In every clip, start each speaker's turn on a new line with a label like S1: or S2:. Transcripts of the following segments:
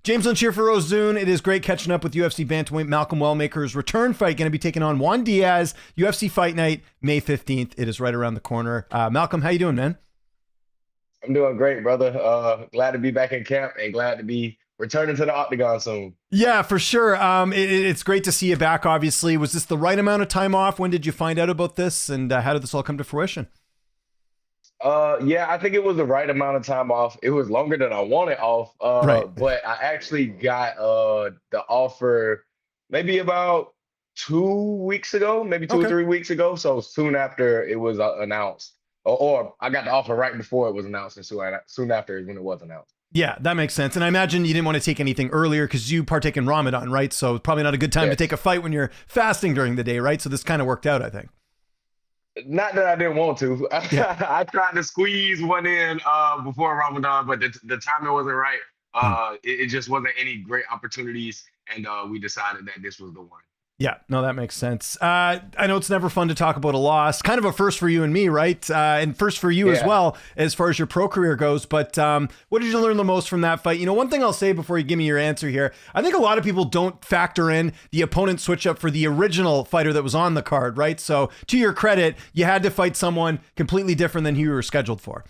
S1: James Lynch here for Rozoon. It is great catching up with UFC bantamweight Malcom Wellmaker's return fight. Going to be taking on Juan Diaz, UFC Fight Night, May 15th. It is right around the corner. Malcom, how you doing, man?
S2: I'm doing great, brother. Glad to be back in camp and glad to be returning to the octagon soon.
S1: Yeah, for sure. It's great to see you back, obviously. Was this the right amount of time off? When did you find out about this? And how did this all come to fruition?
S2: Yeah, I think it was the right amount of time off. It was longer than I wanted off.
S1: Right.
S2: But I actually got the offer maybe about 2 weeks ago, maybe two or
S1: Okay.
S2: 3 weeks ago. So soon after it was announced, or I got the offer right before it was announced, and soon after is when it was announced.
S1: Yeah, that makes sense. And I imagine you didn't want to take anything earlier because you partake in Ramadan, right? So it's probably not a good time to
S2: Yes.
S1: take a fight when you're fasting during the day, right? So this kind of worked out, I think.
S2: Not that I didn't want to.
S1: Yeah.
S2: I tried to squeeze one in before Ramadan, but the timing wasn't right. It just wasn't any great opportunities, and we decided that this was the one.
S1: Yeah, no, that makes sense. I know it's never fun to talk about a loss. Kind of a first for you and me, right? And first for you as
S2: Yeah.
S1: well, as far as your pro career goes. But what did you learn the most from that fight? You know, one thing I'll say before you give me your answer here, I think a lot of people don't factor in the opponent switch up for the original fighter that was on the card, right? So to your credit, you had to fight someone completely different than who you were scheduled for.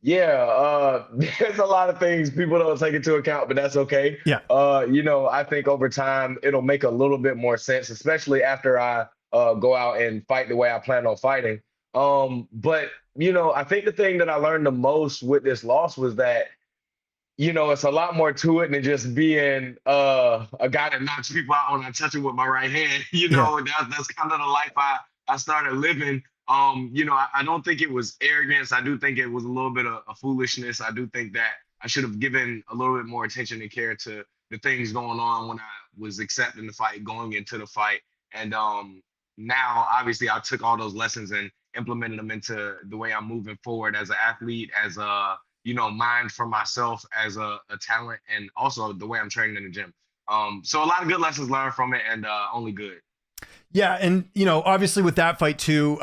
S2: Yeah, there's a lot of things people don't take into account, but that's okay.
S1: Yeah.
S2: I think over time it'll make a little bit more sense, especially after I go out and fight the way I plan on fighting. But I think the thing that I learned the most with this loss was that, it's a lot more to it than just being a guy that knocks people out when I touch him with my right hand.
S1: Yeah.
S2: That's kind of the life I started living. I don't think it was arrogance. I do think it was a little bit of foolishness. I do think that I should have given a little bit more attention and care to the things going on when I was accepting the fight, going into the fight. And now, obviously, I took all those lessons and implemented them into the way I'm moving forward as an athlete, as a, mind for myself, as a talent, and also the way I'm training in the gym. So a lot of good lessons learned from it, and only good.
S1: Yeah, and obviously with that fight too,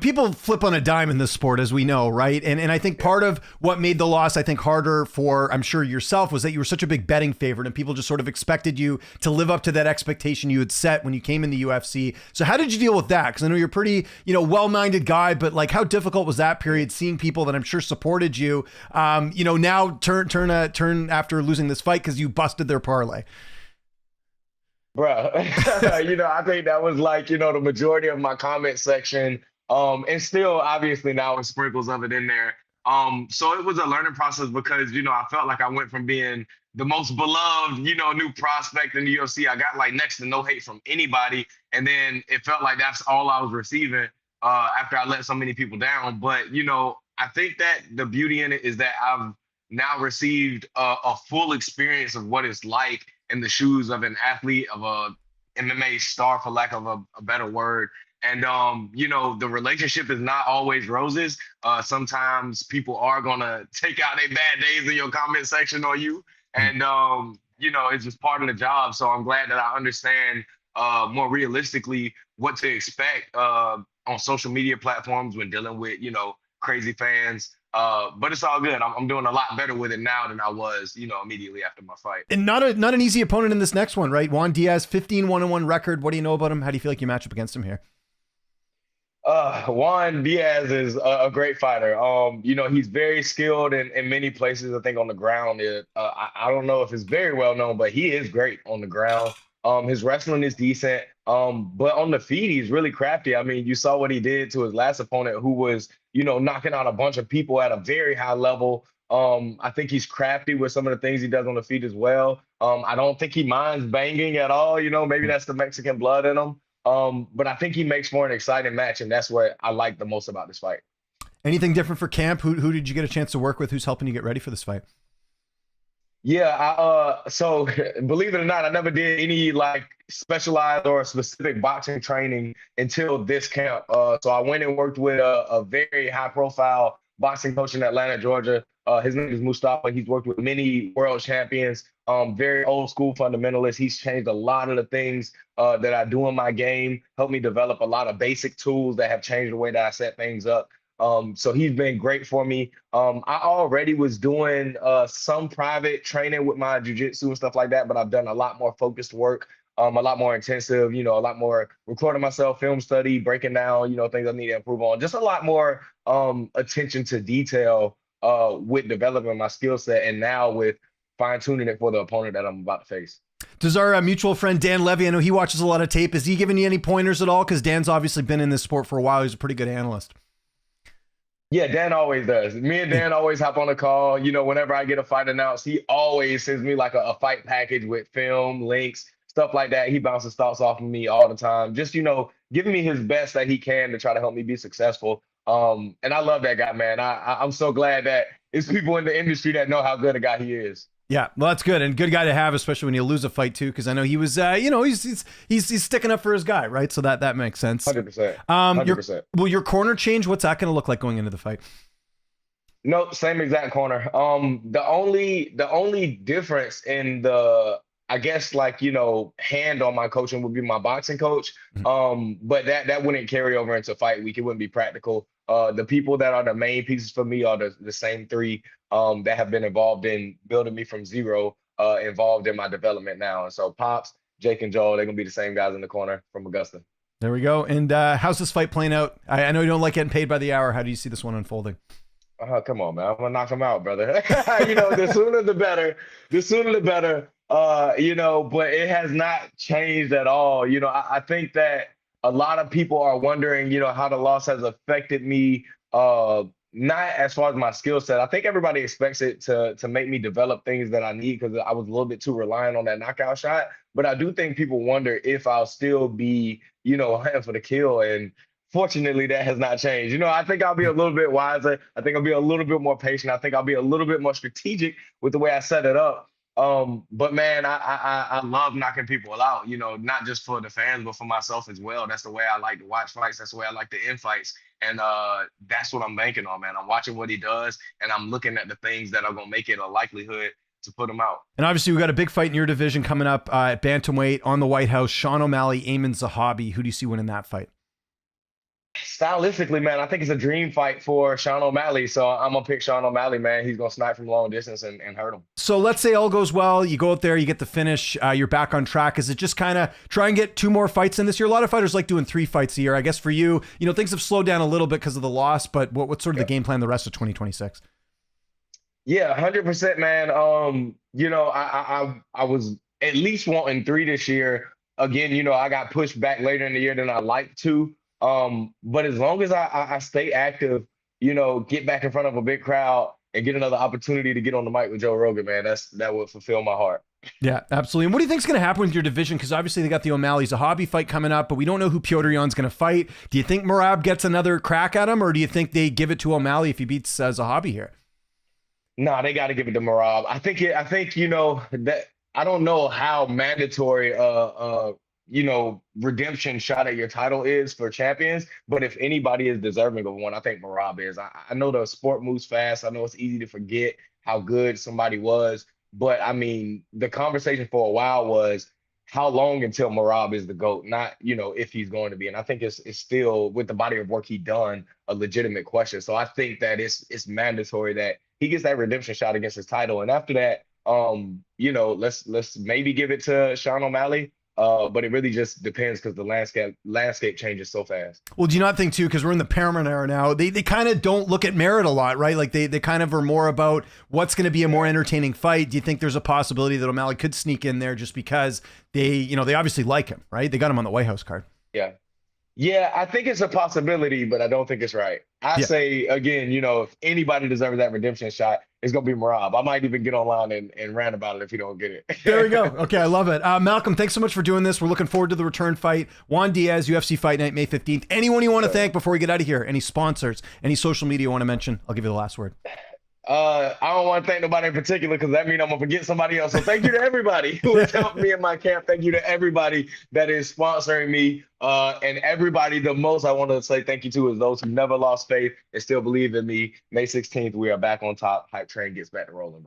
S1: people flip on a dime in this sport, as we know, right? And I think part of what made the loss, I think, harder for, I'm sure, yourself was that you were such a big betting favorite, and people just sort of expected you to live up to that expectation you had set when you came in the UFC. So how did you deal with that? Because I know you're a pretty, well-minded guy, but like, how difficult was that period? Seeing people that I'm sure supported you, now turn after losing this fight because you busted their parlay.
S2: Bro, I think that was like, the majority of my comment section. And still, obviously, now with sprinkles of it in there. So it was a learning process because, I felt like I went from being the most beloved, new prospect in the UFC. I got like next to no hate from anybody. And then it felt like that's all I was receiving after I let so many people down. But, I think that the beauty in it is that I've now received a full experience of what it's like in the shoes of an athlete, of a MMA star, for lack of a better word. And, the relationship is not always roses. Sometimes people are going to take out their bad days in your comment section on you. And, it's just part of the job. So I'm glad that I understand more realistically what to expect on social media platforms when dealing with, crazy fans. But it's all good. I'm doing a lot better with it now than I was, immediately after my fight.
S1: And not an easy opponent in this next one, right? Juan Diaz, 15-1-1 record. What do you know about him? How do you feel like you match up against him here?
S2: Juan Diaz is a great fighter. He's very skilled in many places. I think on the ground, I don't know if it's very well known, but he is great on the ground. His wrestling is decent. But on the feet, he's really crafty. I mean, you saw what he did to his last opponent, who was, knocking out a bunch of people at a very high level. I think he's crafty with some of the things he does on the feet as well. I don't think he minds banging at all. Maybe that's the Mexican blood in him. But I think he makes for an exciting match, and that's what I like the most about this fight.
S1: Anything different for camp? Who did you get a chance to work with? Who's helping you get ready for this fight?
S2: Yeah, so believe it or not, I never did any like specialized or specific boxing training until this camp. So I went and worked with a very high profile boxing coach in Atlanta, Georgia. His name is Mustafa. He's worked with many world champions, very old school fundamentalist. He's changed a lot of the things that I do in my game, helped me develop a lot of basic tools that have changed the way that I set things up. So he's been great for me. I already was doing some private training with my jujitsu and stuff like that, but I've done a lot more focused work, a lot more intensive, a lot more recording myself, film study, breaking down, things I need to improve on, just a lot more attention to detail with developing my skill set, and now with fine tuning it for the opponent that I'm about to face.
S1: Does our mutual friend Dan Levy, I know he watches a lot of tape, is he giving you any pointers at all? Because Dan's obviously been in this sport for a while. He's a pretty good analyst.
S2: Yeah, Dan always does. Me and Dan always hop on a call. Whenever I get a fight announced, he always sends me like a fight package with film, links, stuff like that. He bounces thoughts off of me all the time. Just, giving me his best that he can to try to help me be successful. And I love that guy, man. I'm so glad that it's people in the industry that know how good a guy he is.
S1: Yeah, well, that's good, and good guy to have, especially when you lose a fight too. Because I know he was, he's sticking up for his guy, right? So that makes sense.
S2: 100%. 100%.
S1: Will your corner change? What's that going to look like going into the fight?
S2: No, same exact corner. The only difference in the, I guess, hand on my coaching would be my boxing coach. But that wouldn't carry over into fight week. It wouldn't be practical. The people that are the main pieces for me are the same three that have been involved in building me from zero, involved in my development now. And so Pops, Jake, and Joel, they're going to be the same guys in the corner from Augusta.
S1: There we go. And how's this fight playing out? I know you don't like getting paid by the hour. How do you see this one unfolding?
S2: Come on, man. I'm going to knock him out, brother. The sooner the better. The sooner the better. But it has not changed at all. I think that a lot of people are wondering, how the loss has affected me, not as far as my skill set. I think everybody expects it to make me develop things that I need, because I was a little bit too reliant on that knockout shot. But I do think people wonder if I'll still be, hunting for the kill. And fortunately, that has not changed. I think I'll be a little bit wiser. I think I'll be a little bit more patient. I think I'll be a little bit more strategic with the way I set it up. But man, I love knocking people out, not just for the fans, but for myself as well. That's the way I like to watch fights. That's the way I like to end fights. And that's what I'm banking on, man. I'm watching what he does, and I'm looking at the things that are going to make it a likelihood to put him out. And
S1: obviously, we got a big fight in your division coming up at bantamweight on the White House. Sean O'Malley, Aiemann Zahabi. Who do you see winning that fight?
S2: Stylistically, man, I think it's a dream fight for Sean O'Malley. So I'm going to pick Sean O'Malley, man. He's going to snipe from long distance and hurt him.
S1: So let's say all goes well. You go out there, you get the finish, you're back on track. Is it just kind of try and get 2 more fights in this year? A lot of fighters like doing 3 fights a year. I guess for you, things have slowed down a little bit because of the loss, but what's sort of the game plan the rest of 2026?
S2: Yeah, 100%, man. I was at least wanting 3 this year. Again, I got pushed back later in the year than I like to. But as long as I stay active, get back in front of a big crowd and get another opportunity to get on the mic with Joe Rogan, man, that would fulfill my heart.
S1: Yeah, absolutely. And what do you think is going to happen with your division? Because obviously they got the O'Malley Zahabi fight coming up, but we don't know who Petr Yan's going to fight. Do you think Merab gets another crack at him, or do you think they give it to O'Malley if he beats Zahabi here?
S2: Nah, they got to give it to Merab. I think that I don't know how mandatory redemption shot at your title is for champions, but if anybody is deserving of one, I think Merab is. I know the sport moves fast. I know it's easy to forget how good somebody was, but I mean, the conversation for a while was how long until Merab is the GOAT, not, if he's going to be. And I think it's still, with the body of work he done, a legitimate question. So I think that it's mandatory that he gets that redemption shot against his title. And after that, let's maybe give it to Sean O'Malley. But it really just depends, because the landscape changes so fast.
S1: Well, do you not think too, because we're in the Paramount era now, they kind of don't look at merit a lot, right? Like they kind of are more about what's going to be a more entertaining fight. Do you think there's a possibility that O'Malley could sneak in there just because they obviously like him, right? They got him on the White House card.
S2: Yeah, I think it's a possibility, but I don't think it's right. I say, again, if anybody deserves that redemption shot, it's going to be Merab. I might even get online and rant about it if you don't get it.
S1: There we go. Okay, I love it. Malcom, thanks so much for doing this. We're looking forward to the return fight. Juan Diaz, UFC Fight Night, May 15th. Anyone you want to thank before we get out of here? Any sponsors? Any social media you want to mention? I'll give you the last word.
S2: I don't want to thank nobody in particular, because that means I'm going to forget somebody else. So thank you to everybody who has helped me in my camp. Thank you to everybody that is sponsoring me. And everybody, the most I want to say thank you to is those who never lost faith and still believe in me. May 16th, we are back on top. Hype train gets back to rolling.